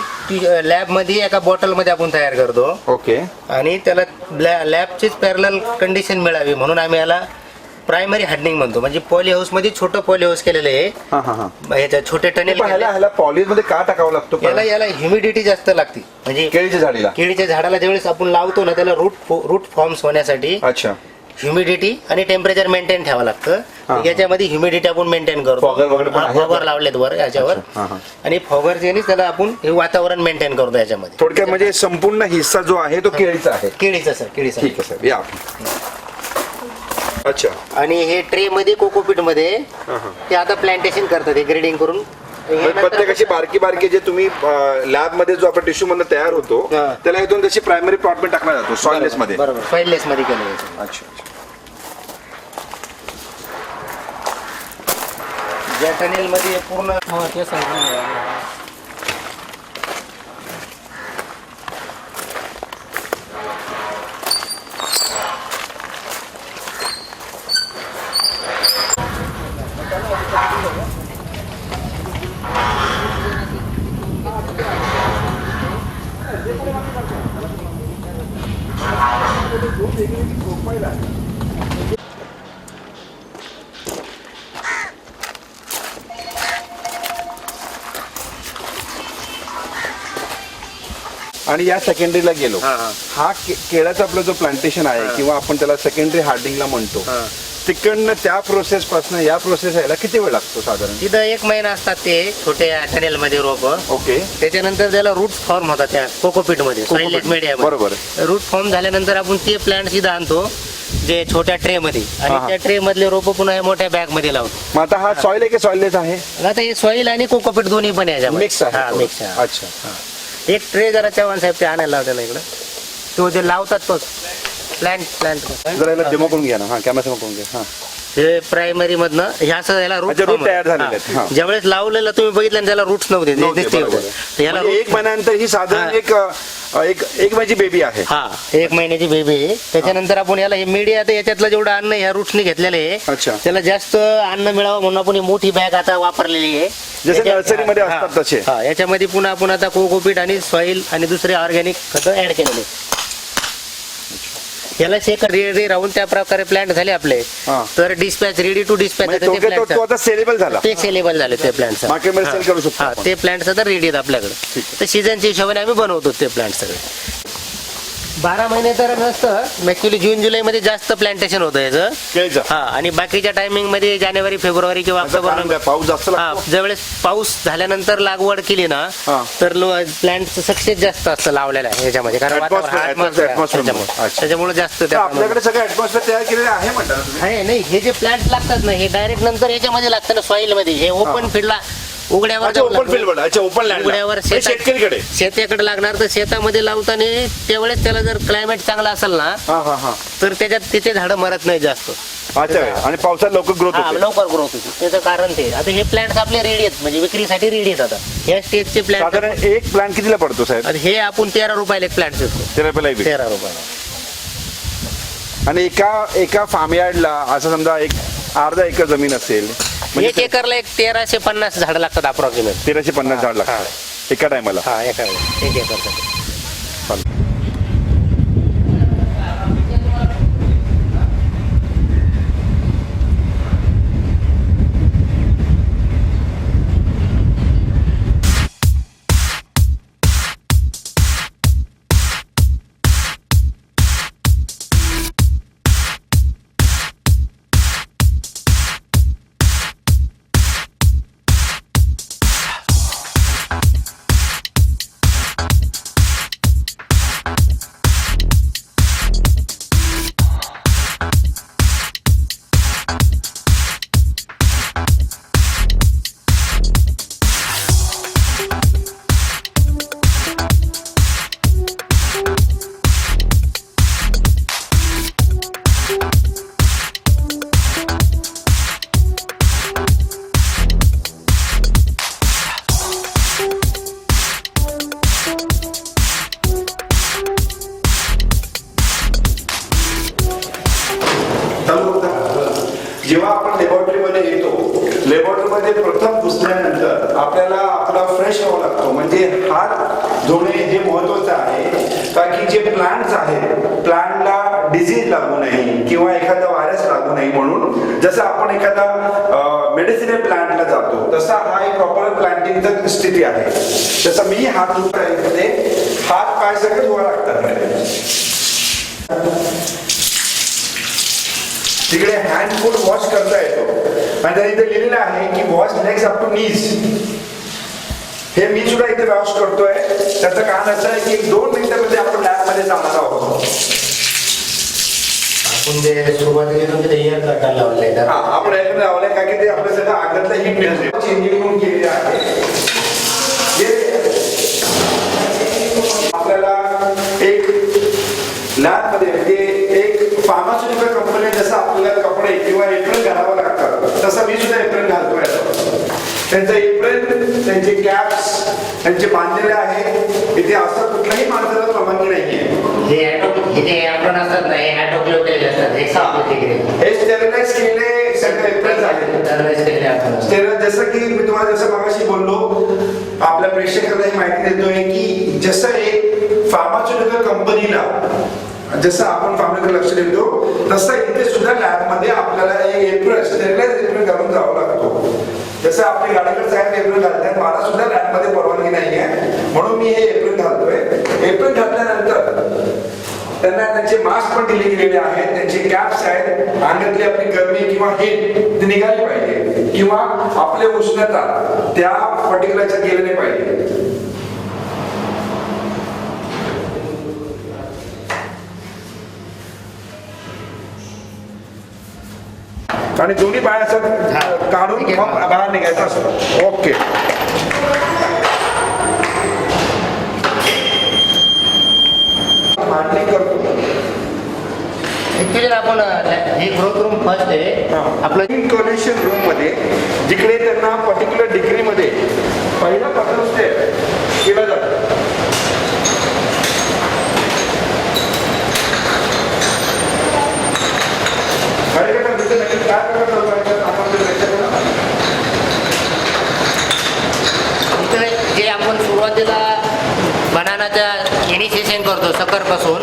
लॅब मध्ये एका बॉटल मध्ये आपण तयार करतो. ओके. आणि त्याला लॅबचीच पॅरलल कंडिशन मिळावी म्हणून आम्ही याला प्रायमरी हार्डनिंग म्हणतो. म्हणजे पॉली हाऊस मध्ये छोटं पॉली हाऊस केलेलं आहे. ह्याच्या छोटे टनेल पॉलिश मध्ये का टाकावं लागतो? याला ह्युमिडिटी जास्त लागते. म्हणजे केळीच्या झाडाला ज्यावेळेस आपण लावतो ना त्याला रूट फॉर्म्स होण्यासाठी अच्छा ह्युमिडिटी आणि टेम्परेचर मेंटेन ठेवावं लागतं. याच्यामध्ये ह्युमिडिटी आपण मेंटेन करतो. फॉगर लावलेत वर याच्यावर आणि फॉगरचे त्याला आपण हे वातावरण मेंटेन करतो याच्यामध्ये. थोडक्यात म्हणजे संपूर्ण हिस्सा जो आहे तो केळीचा आहे. केळीचा सर, केळीचा. ठीक आहे सर, या. अच्छा. आणि हे ट्रे मध्ये कोकोपीट मध्ये ते आता प्लांटेशन करतात हे ग्रेडिंग करून. प्रत्येकाची बारकी बारकी जे तुम्ही लॅब मध्ये जो आपण टिश्यू मधून तयार होतो त्याला इथून त्याची प्रायमरी प्लॉट मध्ये टाकला जातो सॉइललेस मध्ये. बरोबर, सॉइललेस मध्ये केलं. अच्छा. ज्या टनेल मध्ये पूर्ण ते आणि या सेकंडरीला गेलो. हा केळाचा आपला जो प्लांटेशन आहे किंवा आपण त्याला सेकंडरी हार्डिंगला म्हणतो तिकडनं त्या प्रोसेस पासून या प्रोसेस यायला किती वेळ लागतो साधारण? तिथं 1 महिना असतात ते छोट्या टनेल मध्ये रोप. ओके. त्याच्यानंतर त्याला रूट फॉर्म होतात त्या कोकोपीट मध्ये सॉइललेस मीडिया. बरोबर. रूट फॉर्म झाल्यानंतर आपण ते प्लांट सीधा आणतो जे छोट्या ट्रे मध्ये आणि त्या ट्रे मधले रोप पुन्हा मोठ्या बॅग मध्ये लावतो. मग आता हा सॉइल आहे की सॉइललेस आहे? आता हे सॉइल आणि कोकोपीट दोन्ही पण याच्यामध्ये मिक्स आहे. मिक्स. अच्छा. एक ट्रे जरा चव्हाण साहेब ते आणायला लावते ना इकडं तो जे लावतात तोच प्लांट जरा डेमो करून घ्या ना. हा, कॅमेरा समोर करून घ्या. हा, हे प्रायमरी मधनं हे असं याला रूट अच्छा, root तयार झालेले आहेत. हा. ज्यावेळेस लावलेलं तुम्ही बघितलं ना, त्याला रूट्स नव्हते, नव्हते, दिसते बरोबर. होते. तर याला म्हणजे एक महिन्यानंतर ही साधारण हा. एक माझी बेबी आहे. हा 1 महिन्याची बेबी आहे. त्याच्यानंतर आपण याला हे मीडिया आता याच्यातलं जेवढं अन्न ह्या रूट्सने घेतलेलं आहे, अच्छा. त्याला जास्त अन्न मिळावं म्हणून आपण ही मोठी बॅग आता वापरलेली आहे. जसे याच्यात- नर्सरीमध्ये हा, असतात तसे. हा, याच्यामध्ये पुन्हा आपण आता कोकोपीट आणि सॉइल आणि दुसरे ऑर्गॅनिक खतं ऍड केलेले. याला शेकर रेडी राहून त्या प्रकारे प्लांट झाले आपले, हा. तर डिस्पॅच रेडी टू डिस्पॅच म्हणजे थोडक्यात तो आता सेलेबल झाला. ते सेलेबल झाले ते प्लांट मार्केटमध्ये सेल करू शकतो आपण. ते प्लांट आता रेडी आहेत आपल्याकडे. तर सीझनच्या हिशोबाने आम्ही बनवतो ते प्लांट सगळे. 12 महिने तर नसतं ऍक्च्युली, जून जुलै मध्ये जास्त प्लांटेशन होतं याचं. केळीचं. हा, आणि बाकीच्या टायमिंग मध्ये जानेवारी फेब्रुवारी किंवा आता कारण ऑक्टोबर, काय, पाऊस जास्त हा, लागतो. ज्यावेळेस पाऊस झाल्यानंतर लागवड केली ना, हा. तर प्लांट सक्सेस जास्त असतं लावलेलं आहे याच्यामध्ये, कारण Atmosphere. त्याच्यामुळे जास्त तर त्या आपल्याकडे सगळं ऍटमॉस्फिअर तयार केलेलं आहे म्हणतात ना तुम्ही. आहे. नाही, हे जे प्लांट लागतात ना, हे डायरेक्ट नंतर याच्यामध्ये लागतं ना, सॉइल मध्ये. हे ओपन फील्डला उघड्यावर अच्छा, ओपन फील्ड. अच्छा, ओपन लँड. उघड्यावर शेतकरीकडे. शेताकडे लागणार, तर शेतामध्ये लावताना त्यावेळेस त्याला जर क्लायमेट चांगला असेल ना, हा हा हा. तर त्याच्यात त्याचे झाडं मरत नाही जास्त. अच्छा, आणि पावसात लवकर ग्रोथ हा, होते. लवकर ग्रोथ होती. त्याचं कारण ते आता हे प्लांट आपले रेडी आहेत, म्हणजे विक्रीसाठी रेडी आहेत आता. या स्टेजचे प्लांट साधारण एक प्लांट कितीला पडतो साहेब? हे आपण 13 रुपयाला एक प्लांट देतो. 13 रुपयाला. आणि एका फार्म यार्डला असं समजा एक अर्धा एकर जमीन असेल, म्हणजे 1 एकरला एक 1350 झाडं लागतात अप्रॉक्सिमेट. 1350 झाड लागतात एका टायमाला. हा, एका 1 एकरसाठी. जेव्हा आपण लॅबोरेटरीमध्ये येतो, लॅबोरेटरीमध्ये प्रथम घुसल्यानंतर आपल्याला आपला फ्रेश व्हावं लागतो. म्हणजे हात धुणे हे महत्वाचं आहे, का की जे प्लांट्स आहेत, प्लांटला डिझीज लागू नये किंवा एखादा व्हायरस लागू नये म्हणून. जसं आपण एखादा मेडिसिनल प्लांटला जातो, तसा हा एक प्रॉपर प्लांटिंगचा स्थिती आहे. जसं मी हात धुते, हात पाय सगळे धुवा लागतात. तिकडे हँड फूड वॉश करता येतो, आणि त्याने इथे लिहिलेलं आहे की वॉश लेग्स अप टू नीज. हे मी सुद्धा इथे वॉश करतोय. त्याचं कारण असं आहे की 1-2 मिनिटांमध्ये आपण लॅबमध्ये जाणार आहोत. आपण जे सुरुवातीला एअर कटायला लावलंय हा, आपण याकडे लावलंय का की ते आपल्या सगळं आगतला हीट मिळते. चेंजिंग रूम केलेले आहे. आपल्याला एक लॅबमध्ये म्हणजे एक फार्मास्युटिकल कंपनी जसं आपल्याला कपडे किंवा एप्रिल घालावं लागतात, तसं मी सुद्धा एप्रिल घालतोय. त्यांचं एप्रिल, त्यांचे कॅप्स त्यांचे बांधलेले आहे. इथे असं कुठल्याही माणसाला परवानगी नाहीये. हे स्टेरिलाइज केलेले सगळे एप्रिल झाले. जसं की मी तुम्हाला जसं मगाशी बोललो, आपल्या प्रेक्षकांना ही माहिती देतोय की जसं एक फार्मास्युटिकल कंपनीला जसं आपण फार्माकडे लक्ष देतो, तसं इथे सुद्धा लॅबमध्ये आपल्याला एक एप्रिल, स्टेरिलाइज एप्रिल घालून जावं लागतो. जसं आपली गाडीकडे साहेब एप्रिल घालतात, मला सुद्धा लॅबमध्ये परवानगी नाही आहे, म्हणून मी हे एप्रिल घालतोय. एप्रिल घातल्यानंतर त्यांना त्यांचे मास्क पण दिले गेलेले आहेत, त्यांचे कॅप्स आहेत. अंगातली आपली गरमी किंवा हीट ती निघाली पाहिजे, किंवा आपले उष्णता त्या पर्टिक्युलरच्या गेलेले पाहिजे. आणि दोन्ही बाया असं काढून बाहेर निघायचं असतं. ओके. मांडणी करतो. ऍक्च्युली आपण हे ग्रोथ रूम फर्स्ट आहे आपलं इन्क्युबेशन रूम मध्ये जिकडे त्यांना पर्टिक्युलर डिग्रीमध्ये पहिला पासून स्टेप केला जातो. जे आपण सुरुवातीला बनानाच्या इनिशिएशन करतो सकरपासून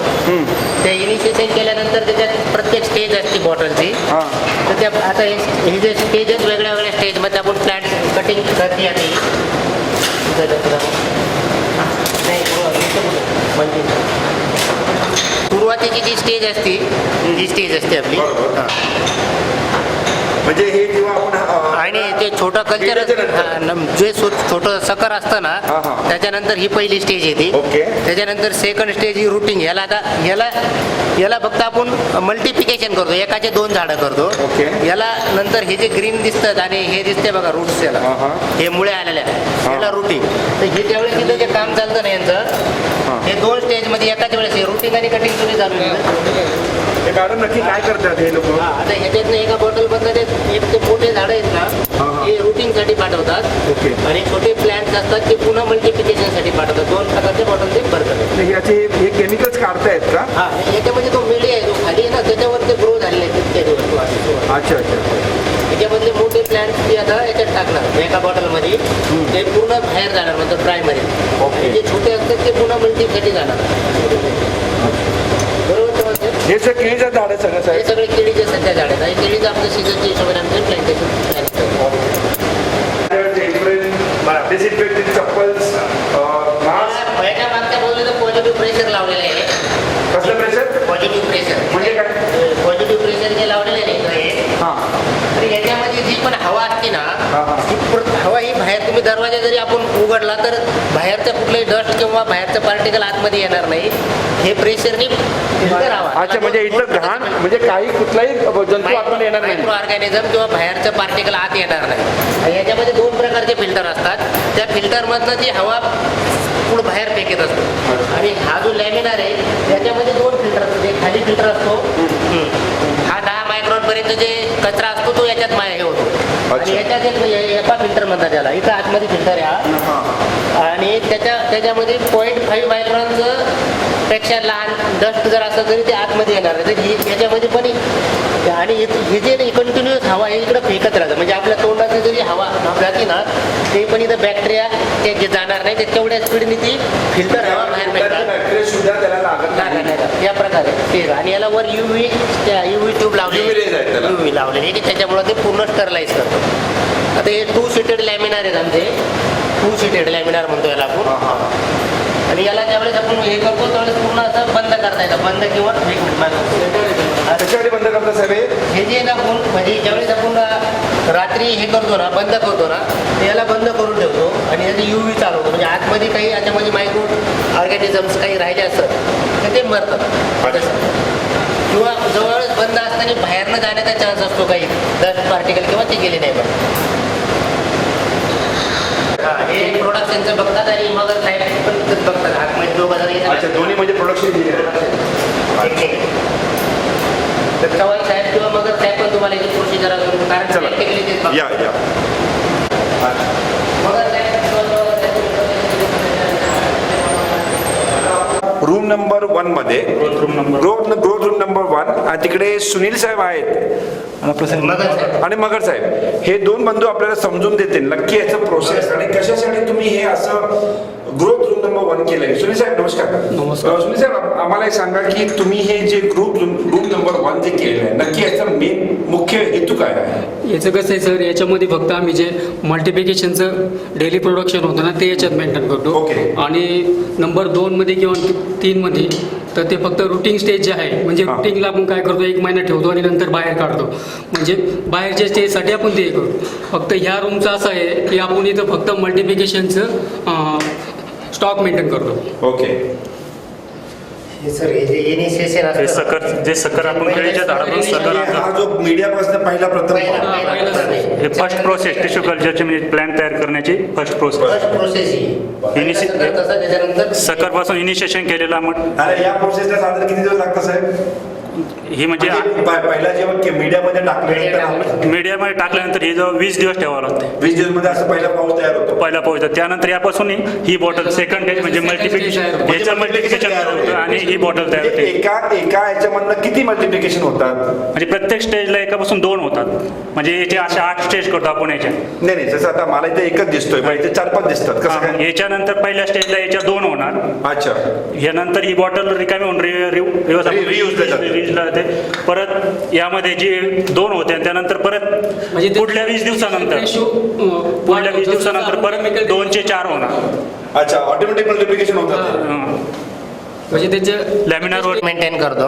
ते इनिशिएशन केल्यानंतर त्याच्यात प्रत्येक स्टेज असते बॉटलची. तर त्या आता हे जे स्टेजेस वेगळ्या वेगळ्या स्टेजमध्ये आपण प्लॅन्ट कटिंग करते आधी सुरुवातीची जी स्टेज असते ही स्टेज असते आपली. म्हणजे हे जेव्हा आपण आणि ते छोटं कल्चर जे छोटं सकर असतं ना त्याच्यानंतर ही पहिली स्टेज येते. ओके. त्याच्यानंतर सेकंड स्टेज ही रुटिंग. याला आता याला फक्त आपण मल्टिप्लिकेशन करतो, एकाचे 2 झाडं करतो. ओके. याला नंतर हे जे ग्रीन दिसतात आणि हे दिसते बघा रूट्स याला हे मुळे आलेल्या याला रुटिंग. तर हे त्यावेळेस तिथं जे काम चालतं ना यांचं हे 2 स्टेजमध्ये एकाच वेळेस हे रुटिंग आणि कटिंग तुम्ही चालू हे मॅडम नक्की काय करतात हे लोक? आता ह्याच्यातनं एका बॉटल मधनं एक ते मोठे झाडं आहेत ना हे रुटिंगसाठी पाठवतात. ओके. आणि छोटे प्लॅन्ट्स असतात ते पुन्हा मल्टिप्लिकेशनसाठी पाठवतात. 2 प्रकारचे बॉटल ते भरतात. याचे हे केमिकल्स काढतायत का? हा याच्यामध्ये तो मेडी आहे जो खाली आहे ना त्याच्यावर ते ग्रो झालेले आहेत ते दिवस. अच्छा अच्छा. त्याच्यामधले मोठे प्लॅन्ट्स ते आता याच्यात टाकणार एका बॉटलमध्ये. ते पूर्ण बाहेर जाणार म्हणजे प्रायमरी. ओके. जे छोटे असतात ते पुन्हा मल्टीसाठी जाणार. हे सर केळीचं झाड आहे सगळं हे साहेब? सगळे केळीचे सध्या झाड आहेत आणि केळीचं आपलं सीझनच्या हिशोबाने आमचं प्लॅन्टेशन. डिसइन्फेक्टिंग चप्पल्स मास्क. पहिल्या मागच्या बाजूला पॉझिटिव्ह प्रेशर लावलेलं आहे. कसलं प्रेशर? पॉझिटिव्ह प्रेशर म्हणजे काय? पॉझिटिव्ह प्रेशर जे लावलेलं आहे तर याच्यामध्ये जी पण हवा असते ना ती हवा ही बाहेर तुम्ही दरवाजा जरी आपण उघडला तर बाहेरचं कुठलंही डस्ट किंवा बाहेरचं पार्टिकल आतमध्ये येणार नाही. हे प्रेशरनी फिल्टर हवा. अच्छा, म्हणजे इथं घाण म्हणजे काही कुठलाही जंतू आतमध्ये येणार नाही. मायक्रो ऑर्गॅनिझम किंवा बाहेरचं पार्टिकल आत येणार नाही. याच्यामध्ये 2 प्रकारचे फिल्टर असतात. त्या फिल्टरमधनं ती हवा पुढे बाहेर फेकत असतो. आणि हा जो लॅमिनार आहे त्याच्यामध्ये 2 फिल्टर असतात. एक खाली फिल्टर असतो. हा 10 मायक्रॉन पर्यंत जे कचरा असतो तो याच्यात हे होतो. आणि याच्यात एक एका फिल्टर म्हणतात त्याला. इथं आतमध्ये फिल्टर आहे हा. आणि त्याच्यामध्ये 0.5 मायक्रॉनचं पेक्षा लहान डस्ट जर असं तरी ते आतमध्ये येणार नाही. तर याच्यामध्ये पण आणि हे जे कंटिन्युअस हवा आहे इकडं फेकत राहतं. म्हणजे आपल्या तोंडाची जरी हवा जाते ना ते पण इथं बॅक्टेरिया ते जाणार नाही. ते तेवढ्या स्पीडने ती फिल्टर हवा बाहेर फेकतात. या प्रकारे ते. आणि याला वर युव्ही ट्यूब लावलेली लावलेली की त्याच्यामुळे ते पूर्ण स्टरलाइज करतो. आता हे 2 सीटेड लॅमिनार आहेत आमचे. 2 सीटेड लॅमिनार म्हणतो याला आपण. आणि याला ज्यावेळेस आपण हे करतो त्यावेळेस पूर्ण असं बंद करता येतं. बंद किंवा त्याच्यासाठी बंद करता साहेब? हे जे ना म्हणजे ज्यावेळेस आपण रात्री हे करतो ना बंद करतो ना ते याला बंद करून ठेवतो आणि याची युव्ही चालवतो. म्हणजे आतमध्ये काही याच्यामध्ये मायक्रो ऑर्गॅनिझम्स काही राहिले असतात तर ते मरतात. किंवा जवळच बंद असताना बाहेरनं जाण्याचा चान्स असतो काही डस्ट पार्टिकल किंवा ते गेले नाही पण. हे प्रोडक्शनचं बघतात आणि मग साहेब पण बघतात आतमध्ये 2000. अच्छा, दोन्ही म्हणजे प्रोडक्शन तर चव्हाण साहेब किंवा मगर साहेब पण तुम्हाला याची प्रोसिजर अजून कारण या मगर साहेब रूम नंबर 1 मध्ये ग्रोथ रूम नंबर 1 आणि तिकडे सुनील साहेब आहेत आणि मगर साहेब. हे 2 बंधू आपल्याला समजून देतील नक्की याचं प्रोसेस आणि कशासाठी तुम्ही हे असं ग्रोथ रूम नंबर 1 केलंय. सुनील साहेब नमस्कार. नमस्कार. सुनील साहेब आम्हाला एक सांगा की तुम्ही हे जे रूम नंबर 1 जे केलेलं आहे नक्की याचा मेन मुख्य हेतू काय आहे? याचं कसं आहे सर, याच्यामध्ये फक्त आम्ही जे मल्टिप्लिकेशनचं डेली प्रोडक्शन होतं ना ते याच्यात मेंटेन करतो. ओके. आणि नंबर 2 मध्ये किंवा 3 मध्ये तर ते फक्त रुटिंग स्टेज जे आहे म्हणजे रुटिंगला आपण काय करतो 1 महिना ठेवतो आणि नंतर बाहेर काढतो. म्हणजे बाहेरच्या स्टेजसाठी आपण ते करू. फक्त ह्या रूमचं असं आहे की आपण इथं फक्त मल्टिप्लिकेशनचं स्टॉक मेंटेन करतो. ओके. हे सकर आपण केळीच्या झाडातून सकर हा जो मीडियापासून पहिला प्रथम हे फर्स्ट प्रोसेस टिश्यू कल्चरची म्हणजे प्लॅन तयार करण्याची फर्स्ट प्रोसेस सकर पासून इनिशिएशन केलेला. अरे या प्रोसेसला साधारण किती दिवस लागतात साहेब? ही म्हणजे पहिला जेव्हा मीडियामध्ये टाकल्यानंतर मीडियामध्ये टाकल्यानंतर हे जवळ 20 दिवस ठेवावं लागते. 20 दिवस मध्ये असं पहिला पाऊस तयार होतो. पहिला पोहोचतं त्यानंतर यापासून ही बॉटल सेकंड स्टेज म्हणजे मल्टिप्लिकेशन याचं मल्टिप्लिकेशन होतं आणि ही बॉटल तयार होते. एका याच्यामधनं किती मल्टिप्लिकेशन होतात? म्हणजे प्रत्येक स्टेजला एकापासून 2 होतात. म्हणजे याचे अशा 8 स्टेज करतो आपण याच्या. नाही जसं आता मला इथे एकच दिसतोय पण इथे 4-5 दिसतात. कसं काय? याच्यानंतर पहिल्या स्टेजला याच्या 2 होणार. अच्छा. यानंतर ही बॉटल रिकामी होऊन रियूजला जाते. परत यामध्ये जे 2 होते आणि त्यानंतर परत म्हणजे पुढल्या 20 दिवसानंतर परत 2 चे 4 होणार. अच्छा, ऑटोमॅटिक मल्टिप्लिकेशन होतात. म्हणजे त्याचे लॅमिनार मेंटेन करतो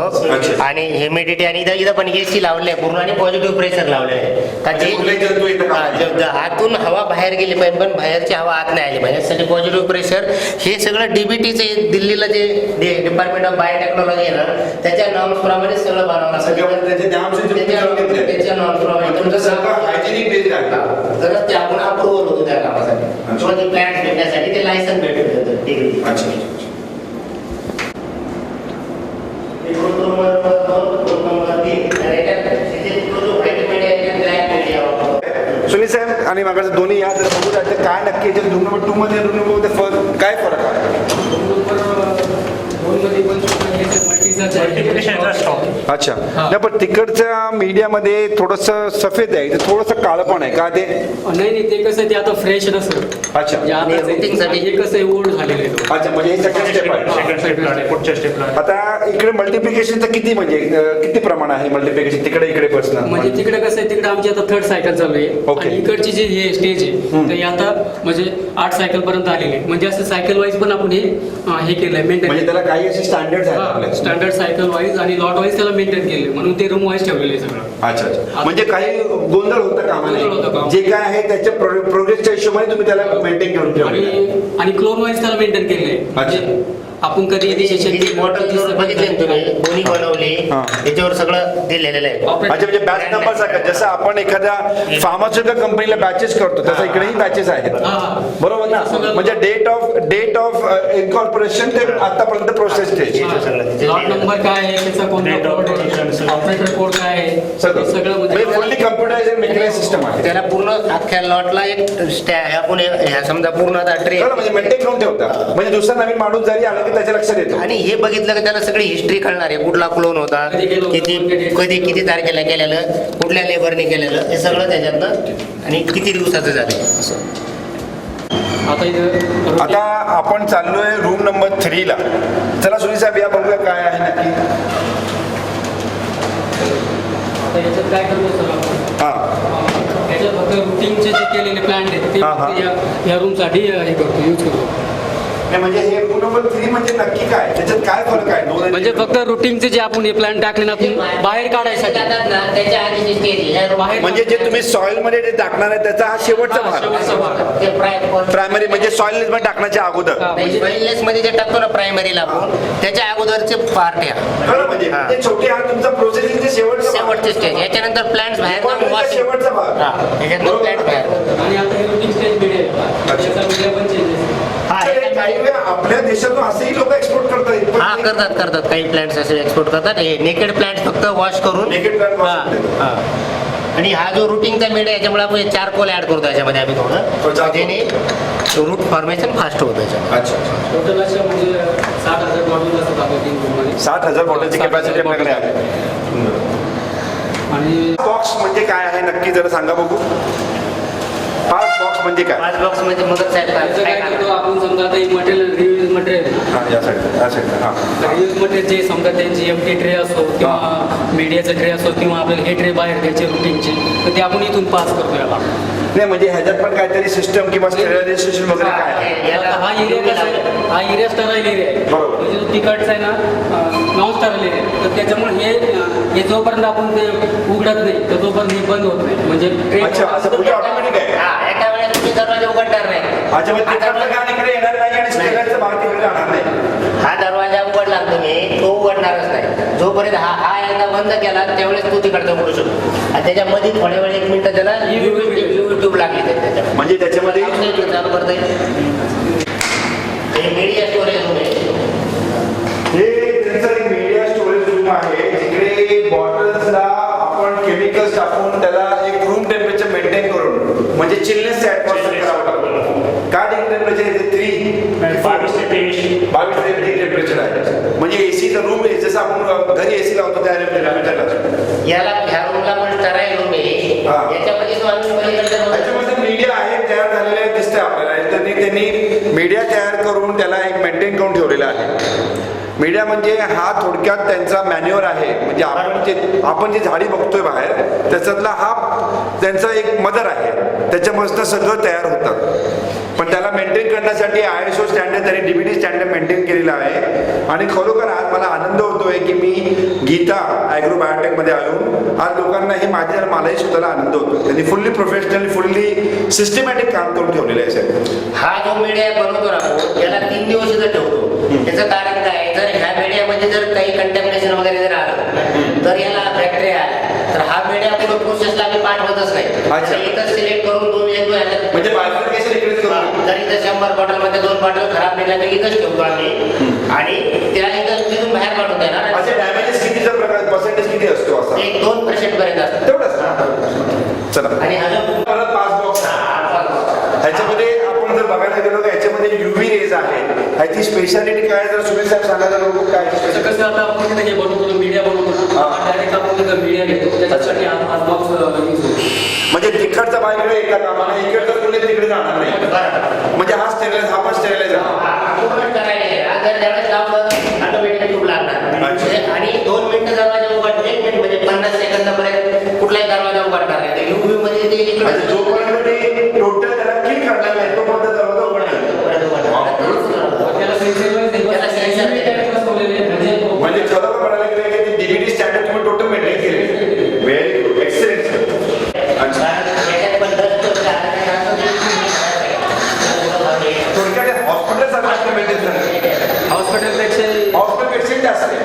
आणि ह्युमिडिटी आणि इथं पण एसी लावले पूर्ण आणि पॉझिटिव्ह प्रेशर लावले आहे का जे आतून हवा बाहेर गेली पाहिजे पण बाहेरची हवा आत नाही आली पाहिजे यासाठी पॉझिटिव्ह प्रेशर. हे सगळं डीबीटीचे दिल्लीला जे डिपार्टमेंट ऑफ बायोटेक्नॉलॉजी आहे ना त्याच्या नॉर्म्सप्रमाणे सगळं बनवलं त्याच्या नॉर्म्सप्रमाणे तरच ते आपण अप्रुव्हल होतो त्या कामासाठी किंवा ते प्लॅन्स भेटण्यासाठी ते लायसन्स भेटून डिग्री. सुनील साहेब आणि मागाचं दोन्ही या जर बघू जायचं काय नक्की याच्यात रूम नंबर 2 मध्ये रूम नंबर मध्ये काय फरक आहे? अच्छा. नाही पण तिकडच्या मीडियामध्ये थोडस सफेद आहे थोडंसं काळं पण आहे का ते? नाही ते कसं ते आता फ्रेश नसतं. अच्छा. हे कसं ओल्ड झालेलं आहे. अच्छा म्हणजे हे सेकंड स्टेप आहे. सेकंड स्टेपला पुढच्या स्टेपला. आता इकडे मल्टिप्लिकेशनचं किती म्हणजे किती प्रमाण आहे मल्टिप्लिकेशन इकडे बसणं? म्हणजे तिकडे कसं आहे तिकडे आमची आता 3rd सायकल चालू आहे आणि इकडची जी हे स्टेज आहे तर आता म्हणजे 8 सायकल पर्यंत आलेली आहे. म्हणजे असं सायकल वाईज पण आपण हे केलंय मेंटेन. म्हणजे त्याला काही असे स्टँडर्ड आहेत स्टँडर्ड सायकल वाईज आणि लॉट वाईज त्याला मेंटेन केले म्हणून ते रूम वाईज ठेवलेले आहे सगळं. अच्छा. म्हणजे काही गोंधळ होतं कामा गोंधळ होतं नाही का? जे काय आहे त्याच्या प्रोग्रेसच्या हिशोबाने तुम्ही त्याला मेंटेन करून ठेवलं आणि क्लोन वाईज त्याला मेंटेन केले. म्हणजे आपण कधी बॉटल बघितले तुम्ही कोणी बनवली त्याच्यावर सगळं दिलेलं आहे. अच्छा म्हणजे बॅच नंबर सांगा जसं आपण एखाद्या फार्मास्युटिकल कंपनीला बॅचेस करतो तसं इकडेही बॅचेस आहेत बरोबर ना? म्हणजे डेट ऑफ इन्कॉर्पोरेशन ते आतापर्यंत प्रोसेस लॉट नंबर काय आहे त्याचा कोणता ऑपरेटर कोड काय आहे सगळं म्हणजे फुल्ली कम्प्युटराइज्ड मेकॅनिकल सिस्टम आहे. त्याला पूर्ण अख्ख्या लॉटला एक आपण समजा पूर्ण आता ट्रे म्हणजे मेंटेन करून ठेवता म्हणजे दुसरा नवीन माणूस जरी आला की त्याच्या लक्षात येतो. आणि हे बघितलं की त्याला सगळी हिस्ट्री कळणार आहे कुठला क्लोन होता किती तारखेला केलेलं कुठल्या लेबरने केलेलं हे सगळं त्याच्यातनं आणि किती दिवसाचं झालं. आता आपण चाललोय रूम नंबर 3 ला. चला सुनील साहेब या बघूया काय आहे नक्की. याच्यात काय करतो सर आपण याच्यात फक्त रुटीनचे जे केलेले प्लॅन आहेत ते या रूमसाठी हे करतो यूज करतो. म्हणजे हे रूम नंबर 3 म्हणजे नक्की काय त्याच्यात काय फरक आहे? म्हणजे फक्त रुटीनचे जे आपण हे प्लॅन टाकले ना आपण बाहेर काढायसाठी त्याच्या आधीची स्टेज म्हणजे जे तुम्ही सॉइल मध्ये जे टाकणार आहे त्याचा हा शेवटचा भाग प्रायमरी म्हणजे सॉइल मध्ये टाकण्याच्या अगोदर सॉइललेस मध्ये जे टाकतो ना प्रायमरीला आपण त्याच्या अगोदरचे पार्ट आहे. खरं म्हणजे ते छोटे हा तुमचा प्रोसेसिंगचे शेवटचे स्टेज याच्यानंतर प्लॅन्स बाहेर शेवटचा भाग याच्यानंतर प्लॅन्स बाहेर आणि आता हे रुटीन स्टेज मीडिया त्याचा मीडिया पण चेंजेस. काही वेळा आपल्या देशातून असेही लोक एक्सपोर्ट करतात. करतात काही प्लॅन्ट्स असे एक्सपोर्ट करतात. हे नेकेड प्लॅन्ट फक्त वॉश करून नेकेड प्लॅन्ट आणि हा जो रुटिंगचा मेड याच्यामुळे आपण चारकोल ऍड करतो याच्यामध्ये आम्ही थोडं ज्याने रूट फॉर्मेशन फास्ट होतं याच्यामध्ये. अच्छा. टोटल अशा म्हणजे 60,000 बॉटल असतात आपल्या 3 रूममध्ये. 60,000 बॉटलची कॅपॅसिटी आपल्याकडे आहे. आणि बॉक्स म्हणजे काय आहे नक्की जरा सांगा बघू. 5 बॉक्स म्हणजे काय? 5 बॉक्स म्हणजे मदत याचं काय करतो आपण समजा आता material reuse material reuse material जे समजा त्यांची एमटी ट्रे असो किंवा मीडियाचा ट्रे असो किंवा आपल्याला हे ट्रे बाहेर द्यायचे रुटीनचे तर ते आपण इथून पास करतो याला. नाही म्हणजे ह्याच्यात पण काहीतरी सिस्टम किंवा स्टेरिलायझेशन वगैरे काय आहे? हा एरिया कसा आहे हा एरिया स्टराईल एरिया आहे. बरोबर. म्हणजे जो तिकडचा आहे ना नॉन स्टराईल एरिया तर त्याच्यामुळे हे जोपर्यंत आपण ते उघडत नाही तर तोपर्यंत हे बंद होत नाही. म्हणजे अच्छा असं पुढे ऑटोमॅटिक आहे. एका वेळेस तुम्ही दरवाजा उघडणार नाही. अच्छा म्हणजे तिकडचं गाण इकडे येणार नाही आणि स्टेरिलायझरचं भाग तिकडे जाणार नाही. हा दरवाजा उघडला तुम्ही तो उघडणारच नाही जोपर्यंत हा एकदा बंद केला त्यावेळेस तो तिकडचा उघडू शकतो. आणि त्याच्यामध्ये थोड्या वेळ 1 मिनिट त्याला ट्यूब लागली त्याच्यामध्ये म्हणजे त्याच्यामध्ये चालू करता येईल. मीडिया स्टोरेज रूम आहे. हे त्यांचं एक मीडिया स्टोरेज रूम आहे जिकडे म्हणजे चिलनेस ॲटमॉस्फिअर करावं लागतं. काय टेम्परेचर आहे ते 22 ते 23. 22 डिग्री टेम्परेचर आहे. म्हणजे एसीचा रूम जसं आपण घरी एसी लावतो त्या टेम्परेचरला. याला ह्या रूमला पण स्टराईल रूम आहे. हा. याच्यामध्ये जो आम्ही पलीकडचा room- त्याच्यामध्ये मीडिया आहे तयार झालेले दिसतंय आपल्याला. त्यांनी मीडिया तयार करून त्याला एक मेंटेन करून ठेवलेला आहे. मीडिया म्हणजे हा थोडक्यात त्यांचा मॅन्युअर आहे. म्हणजे आपण जी झाडी बघतोय बाहेर त्याच्यातला हा त्यांचा एक मदर आहे. त्याच्यापासून सगळं तयार होतं. पण त्याला मेंटेन करण्यासाठी ISO स्टँडर्ड त्यांनी DBT स्टँडर्ड मेंटेन केलेला आहे. आणि खरोखर आज मला आनंद होतोय की मी गीता ॲग्रो बायोटेकमध्ये आलो. आज लोकांना हे मलाही स्वतःला आनंद होतो. त्यांनी फुल्ली प्रोफेशनल फुल्ली सिस्टमॅटिक काम करून ठेवलेलं आहे सर. हा जो मीडिया बनवतो ना आपण याला 3 दिवस इथं ठेवतो. त्याचं कारण काय, जर ह्या मीडियामध्ये जर काही कंटॅमिनेशन वगैरे जर आलं तर याला बॅक्टेरिया आला तर हा मीडिया पुढे प्रोसेसला आम्ही पाठवतच नाही. अच्छा. इथं सिलेक्ट करून 2 म्हणजे बायोफिकेशन इकडेच करून जर इथं 100 बॉटलमध्ये 2 बॉटल खराब निघाल्या तर इथंच ठेवतो आम्ही आणि त्याला इथं तिथून बाहेर पाठवतो येणार. असे डॅमेजेस कितीचा प्रकार पर्सेंटेज किती असतो असा? एक 2% पर्यंत असतं. तेवढंच. चला आणि अजून परत 5 बॉक्स ह्याच्यामध्ये आपण जर बघायला गेलो तर ह्याच्यामध्ये UV रेज आहे. ह्याची स्पेशालिटी काय जर सुनील साहेब सांगायला लोक काय त्याचं कसं आता आपण तिथे हे बनवतो मीडिया बनवतो हा. डायरेक्ट आपण तिथं मीडिया घेतो त्याच्यासाठी हा बॉक्स यूज होतो. म्हणजे तिकडचा बाय इकडे येता कामा नाही, इकडचा पुढे तिकडे जाणार नाही. म्हणजे हा स्टेरलाइज हा पण स्टेरलाइज पूर्ण करायला आहे. जर त्यावेळेस लावलं ऑटोमॅटिकली खूप लागणार आणि 2 मिनिटं दरवाजा उघडतो. 1 मिनिट म्हणजे 50 सेकंदापर्यंत कुठलाही दरवाजा उघडणार नाही. ते UV मध्ये ते इकडे जोपर्यंत ते टोटल त्याला क्लिक करणार नाही तोपर्यंत दरवाजा उघडणार. त्याला सेन्सर म्हणजे खरं म्हणायला गेलं की ते DBT स्टँडर्ड तुम्ही टोटल मेंटेन केले. Very good, excellent. अच्छा, थोडक्यात हॉस्पिटल सारखं मेंटेन झालं. हॉस्पिटलपेक्षा हॉस्पिटलपेक्षा जास्त आहे.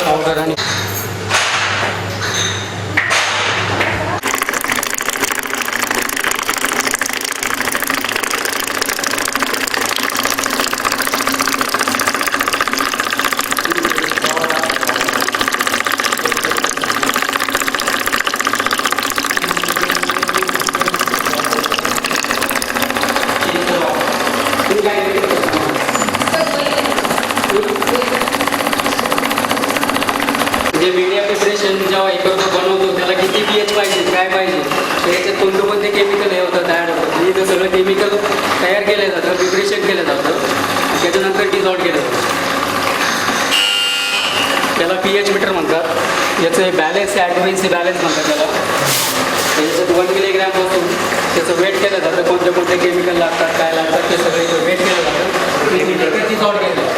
पावडर आणि जे मीडिया प्रिपरेशन जेव्हा हे करतो बनवतो त्याला किती pH पाहिजे काय पाहिजे तर याच्यात कोणते केमिकल हे होतं तयार होतं. इथं सगळं केमिकल तयार केलं जातं, प्रिपरेशन केलं जातं, त्याच्यानंतर डिझॉल्व केलं जातं. त्याला pH मीटर म्हणतात. याचं बॅलन्स ॲडव्हेन्सी बॅलन्स म्हणतात त्याला. त्याच्यात 1 मिलीग्रॅमपासून त्याचं वेट केलं जातं. कोणते केमिकल लागतात काय लागतात ते सगळं इथं वेट केलं जातं. ते डिझॉल्व केलं जातं.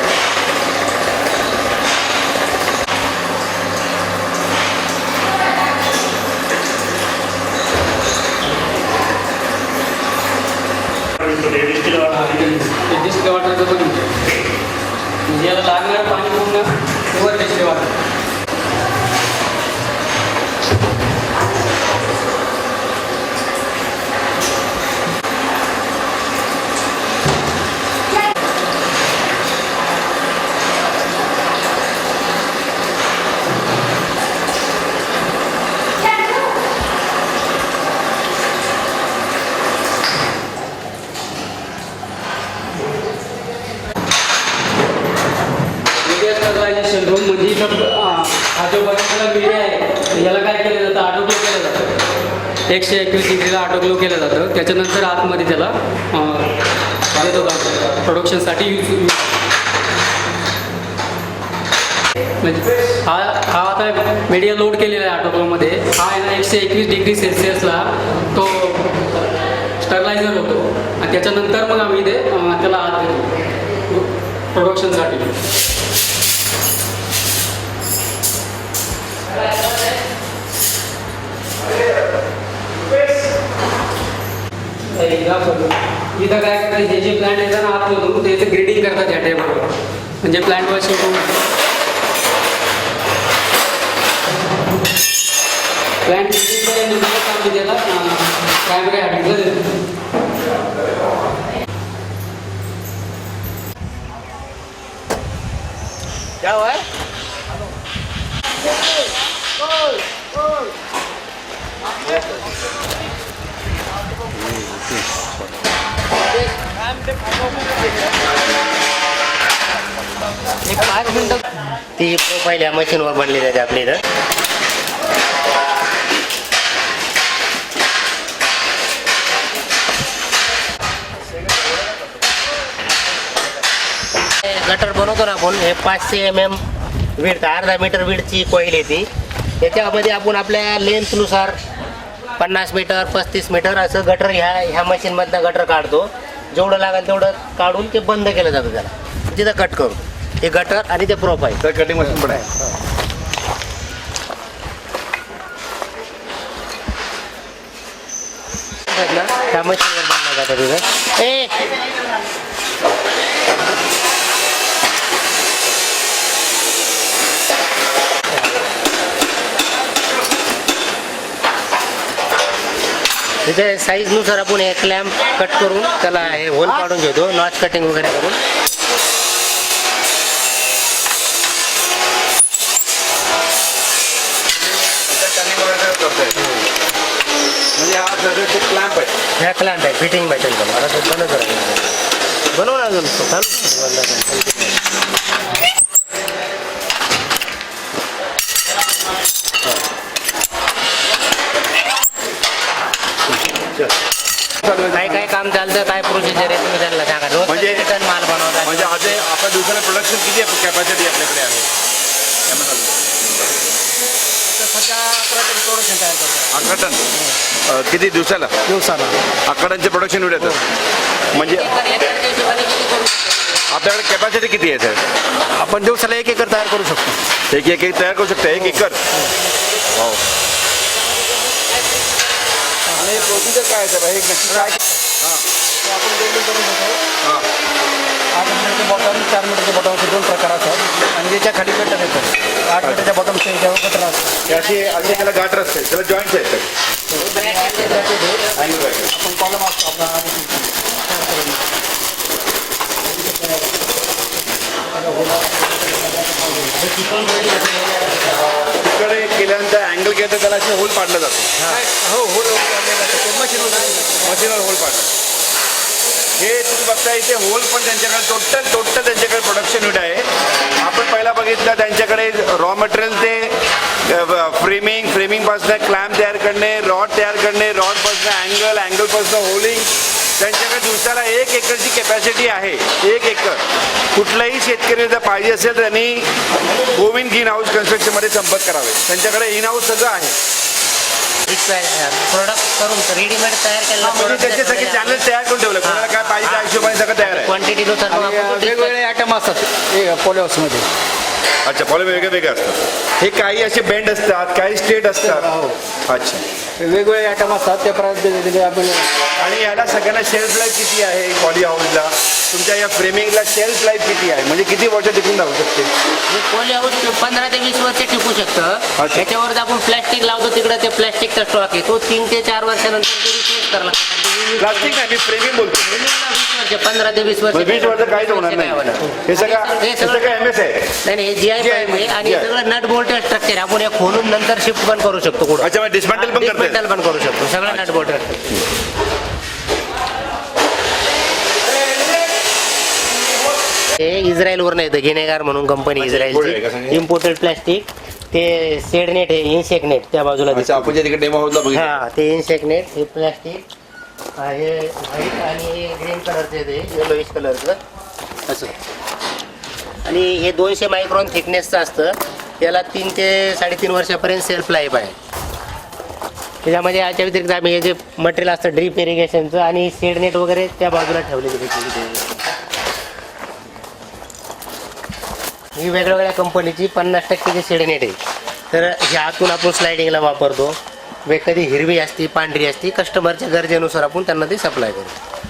डिस्टिल वॉटरचं पण म्हणजे याला लागणारं पाणी पूर्ण प्युअर डिस्टिल वॉटर. रूम म्हणजे इथं हा जो बघायला मीडिया आहे याला काय केलं जातं ऑटोग्लो केलं जातं. 121 डिग्रीला ऑटोग्लो केलं जातं. त्याच्यानंतर आतमध्ये त्याला देतो जातं प्रोडक्शनसाठी यूज. म्हणजे हा आता मीडिया लोड केलेला आहे ऑटोग्लोमध्ये. हा आहे ना 121 डिग्री सेल्सिअसला तो स्टरलायझर होतो आणि त्याच्यानंतर मग आम्ही ते त्याला आत देतो प्रोडक्शनसाठी. इथं काय करतात हे जे प्लांट येतात ना आतमधून त्याचं ग्रेडिंग करतात या टेबलवर. म्हणजे प्लांट वॉश प्लांट कॅमेरे हटले क्या हुआ है? एक 5 मिनिटं ती प्रोफाईल या मशीनवर बनली जाते आपल्या इथं. गटर बनवतो ना आपण, हे 500 mm विड्थ, अर्धा मीटर विड्थची कॉईल येते. त्याच्यामध्ये आपण आपल्या लेंथनुसार 50 मीटर 35 मीटर असं गटर ह्या मशीनमधनं गटर काढतो. जेवढं लागेल तेवढं काढून ते बंद केलं जातं त्याला, तिथं कट करू. हे गटर आणि ते प्रोफाईल. तर कटिंग मशीन पण आहे. त्या मशीनवर बांधलं जातं तिथं. तिथे साईजनुसार आपण हे क्लॅम्प कट करून त्याला हे होल काढून घेतो, नॉच कटिंग वगैरे करून. म्हणजे हा क्लॅम्प आहे. ह्या क्लॅम्प आहे, फिटिंग मेटल मला ते बनव ना अजून चालू. काय काय काम चालतं, काय प्रोसिजर आहे तुम्ही त्यांना सांगा. रोज म्हणजे किती टन माल बनवता? म्हणजे आज आपल्या दिवसाला प्रोडक्शन किती कॅपॅसिटी आपल्याकडे आहे? सध्या 11 टन प्रोडक्शन तयार करतो. 11 टन किती दिवसाला? 11 टनचे प्रोडक्शन होईल येतं. म्हणजे आपल्याकडे कॅपॅसिटी किती आहे सर? आपण दिवसाला 1 एकर तयार करू शकतो. एक तयार करू शकता, 1 एकर. वाव. आणि प्रोसिजर काय आहे सर? हे नक्की काय? आपण वेल्डिंग करून देतो. हां 8 मीटरचे बॉटम, 4 मीटरचे बॉटम असे 2 प्रकार असतात. आणि ज्याच्या खाली कटर येतं. 8 मीटरच्या बॉटमच्या याच्यावर कटर असतं. अशी त्याला गाठर असते, त्याला जॉईंट्स आहेत सर. आपण कॉलम असतो आपला. तिकडे केल्यानंतर अँगल केलं तर त्याला असे होल पाडलं जातं. हो होल मशीनवर होल पाडलं. हे तुम्ही बघता इथे होल पण त्यांच्याकडे टोटल त्यांच्याकडे प्रोडक्शन युनिट आहे. आपण पहिला बघितलं त्यांच्याकडे रॉ मटेरियल ते फ्रेमिंगपासून क्लॅम्प तयार करणे, रॉड तयार करणे, रॉडपासून अँगलपासून होलिंग. त्यांच्याकडे दिवसाला 1 एकरची कॅपॅसिटी आहे. 1 एकर. कुठलाही शेतकरी जर पाहिजे असेल त्यांनी गोविंद ग्रीन हाऊस कन्स्ट्रक्शनमध्ये संपर्क करावे. त्यांच्याकडे इन हाऊस सगळं आहे. प्रोडक्ट करून रेडीमेड तयार केलेलं म्हणजे त्याचे सगळे चॅनल तयार करून ठेवलं. कोणाला काय पाहिजे त्या हिशोबाने सगळं तयार आहे. क्वांटिटीनुसार मग आपण तो वेगवेगळे आयटम असतात पॉलिहाऊसमध्ये. अच्छा, पॉलिमर वेगळे असतात. हे काही असे बेंड असतात, काही स्ट्रेट असतात. अच्छा. वेगवेगळे आयटम असतात त्या प्रकारे आपण. आणि याला सगळ्यांना शेल्फ लाईफ किती आहे? पॉली हाऊसला तुमच्या या फ्रेमिंगला शेल्फ लाईफ किती आहे? म्हणजे किती वर्ष टिकून राहू शकते? पॉली हाऊस 15 ते 20 वर्ष टिकू शकतं. अच्छा. त्याच्यावर जर आपण प्लॅस्टिक लावतो तिकडे ते प्लॅस्टिकचा स्टॉक आहे तो 3 ते 4 वर्षानंतर रिप्लेस करायला लागतो. प्लास्टिक नाही, मी फ्रेमिंग बोलतो. 15 ते 20 वर्ष. 20 वर्ष काहीच होणार नाही. हे सगळं MS आहे. नाही हे GI पाईप आहे आणि हे सगळं नट बोल्ट स्ट्रक्चर आपण हे खोलून नंतर शिफ्ट पण करू शकतो. कुठं अच्छा, डिस्मॅन्टल पण करते. डिस्मेंटल पण करू शकतो. सगळं नट बोल्ट. हे इस्रायलवरून येतं, गिनेगार म्हणून कंपनी import आहे का इस्रायलची. सांगा? Imported plastic. ते शेड नेट आहे, इन्सेक नेट त्या बाजूला अच्छा, आपण जे तिकडे डेमो हाऊसला बघितलं. हा ते इन्सेक नेट. हे प्लॅस्टिक, हे व्हाईट आणि ग्रीन कलरचं आहे, ते येलोइश कलरचं असं. आणि हे 200 मायक्रॉन थिकनेसचं असतं. याला 3 ते 3.5 वर्षापर्यंत सेल्फ लाईफ आहे. त्याच्यामध्ये याच्या व्यतिरिक्त आम्ही हे जे मटेरियल असतं ड्रीप इरिगेशनचं आणि शेड नेट वगैरे त्या बाजूला ठेवलेली. ही वेगवेगळ्या कंपनीची 50% शेड नेट आहे. तर ह्या आतून आपण स्लायडिंगला वापरतो. कधी हिरवी असते, पांढरी असते, कस्टमरच्या गरजेनुसार आपण त्यांना ते सप्लाय करतो.